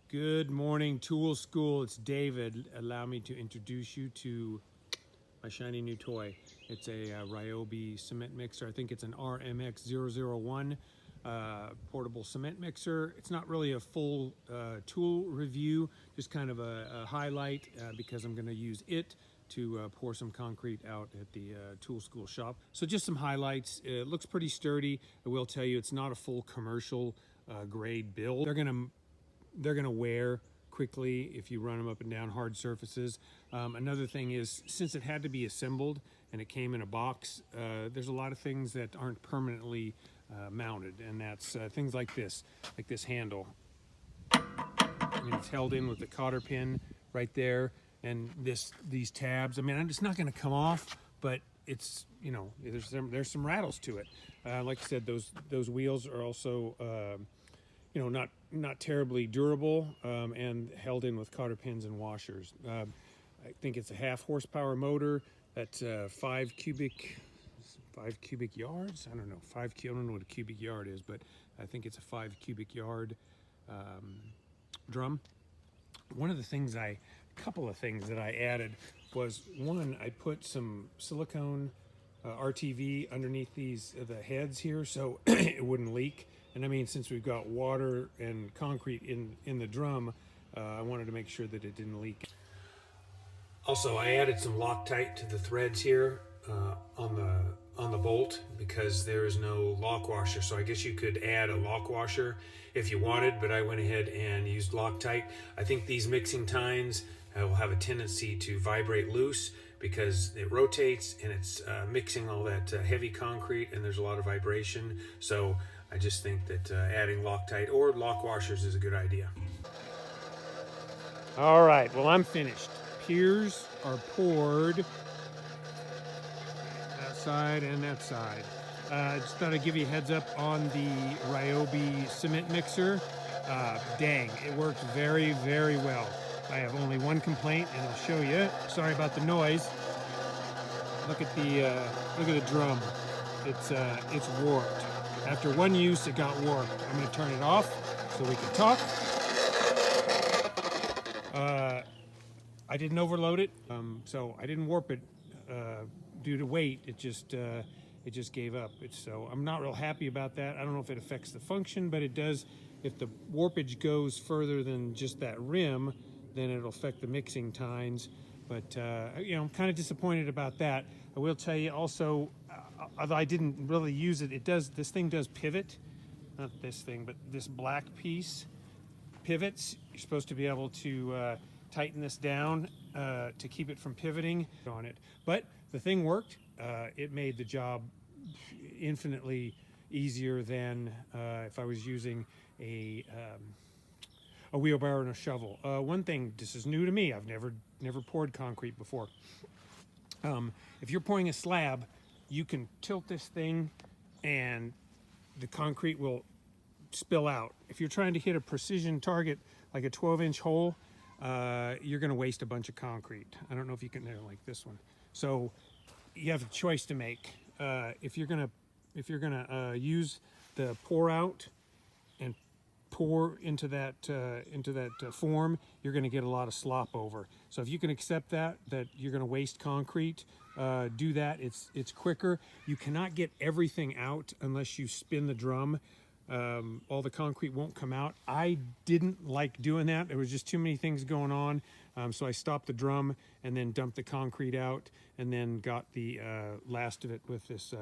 Good morning, ToolSkool. It's David. Allow me to introduce you to my shiny new toy. It's a Ryobi cement mixer. I think it's an RMX 001 portable cement mixer. It's not really a full tool review, just kind of a highlight because I'm going to use it to pour some concrete out at the ToolSkool shop. So just some highlights. It looks pretty sturdy. I will tell you it's not a full commercial grade build. They're gonna wear quickly if you run them up and down hard surfaces. Another thing is, since it had to be assembled and it came in a box, there's a lot of things that aren't permanently mounted, and that's things like this handle. And it's held in with the cotter pin right there, and these tabs. I mean, it's not going to come off, but it's, you know, there's some rattles to it. Like I said, those wheels are also you know, not terribly durable, and held in with cotter pins and washers. I think it's a 1/2 horsepower motor. That's 5 cubic yards. I don't know, I don't know what a cubic yard is, but I think it's a 5 cubic yard drum. A couple of things that I added was, one, I put some silicone RTV underneath the heads here so it wouldn't leak. And I mean, since we've got water and concrete in the drum, I wanted to make sure that it didn't leak. Also, I added some Loctite to the threads here on the bolt because there is no lock washer. So I guess you could add a lock washer if you wanted, but I went ahead and used Loctite. I think these mixing tines will have a tendency to vibrate loose because it rotates and it's mixing all that heavy concrete, and there's a lot of vibration. So I just think that adding Loctite or lock washers is a good idea. All right, well, I'm finished. Piers are poured, that side and that side. Just thought I'd give you a heads up on the Ryobi cement mixer. Dang, it works very, very well. I have only one complaint, and I'll show you. Sorry about the noise. Look at the drum. It's warped. After one use, it got warped. I'm going to turn it off so we can talk. I didn't overload it, so I didn't warp it due to weight. It just gave up. So I'm not real happy about that. I don't know if it affects the function, but it does. If the warpage goes further than just that rim, then it'll affect the mixing tines. But you know, I'm kind of disappointed about that. I will tell you also, although I didn't really use it, this thing does pivot. Not this thing, but this black piece pivots. You're supposed to be able to tighten this down to keep it from pivoting on it. But the thing worked. It made the job infinitely easier than if I was using a wheelbarrow and a shovel. One thing, this is new to me. I've never poured concrete before. If you're pouring a slab, you can tilt this thing and the concrete will spill out. If you're trying to hit a precision target like a 12-inch hole, you're going to waste a bunch of concrete. I don't know if you can, like this one. So you have a choice to make. If you're gonna use the pour out and pour into that form, you're going to get a lot of slop over. So if you can accept that you're going to waste concrete, do that. It's quicker. You cannot get everything out unless you spin the drum. All the concrete won't come out. I didn't like doing that. There was just too many things going on. So I stopped the drum and then dumped the concrete out, and then got the last of it with this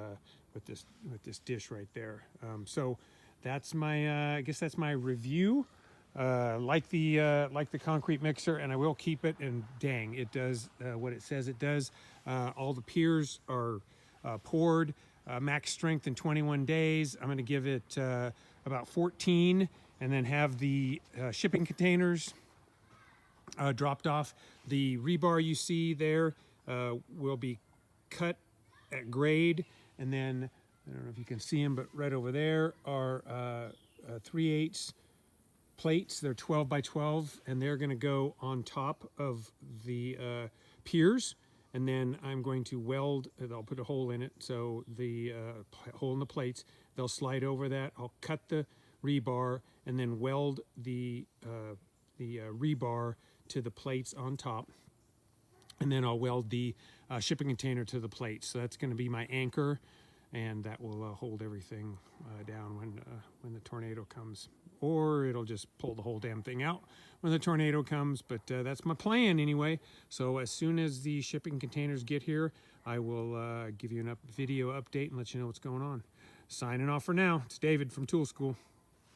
dish right there. So that's my I guess that's my review. Like the concrete mixer, and I will keep it, and dang, it does what it says it does. All the piers are poured, max strength in 21 days. I'm going to give it about 14, and then have the shipping containers dropped off. The rebar you see there will be cut at grade, and then I don't know if you can see them, but right over there are 3/8 plates. They're 12 by 12, and they're going to go on top of the piers, and then I'm going to weld. I'll put a hole in it, so the hole in the plates. They'll slide over that. I'll cut the rebar and then weld the rebar to the plates on top, and then I'll weld the shipping container to the plates. So that's going to be my anchor, and that will hold everything down when the tornado comes. Or it'll just pull the whole damn thing out when the tornado comes. But that's my plan anyway. So as soon as the shipping containers get here, I will give you a video update and let you know what's going on. Signing off for now. It's David from ToolSkool.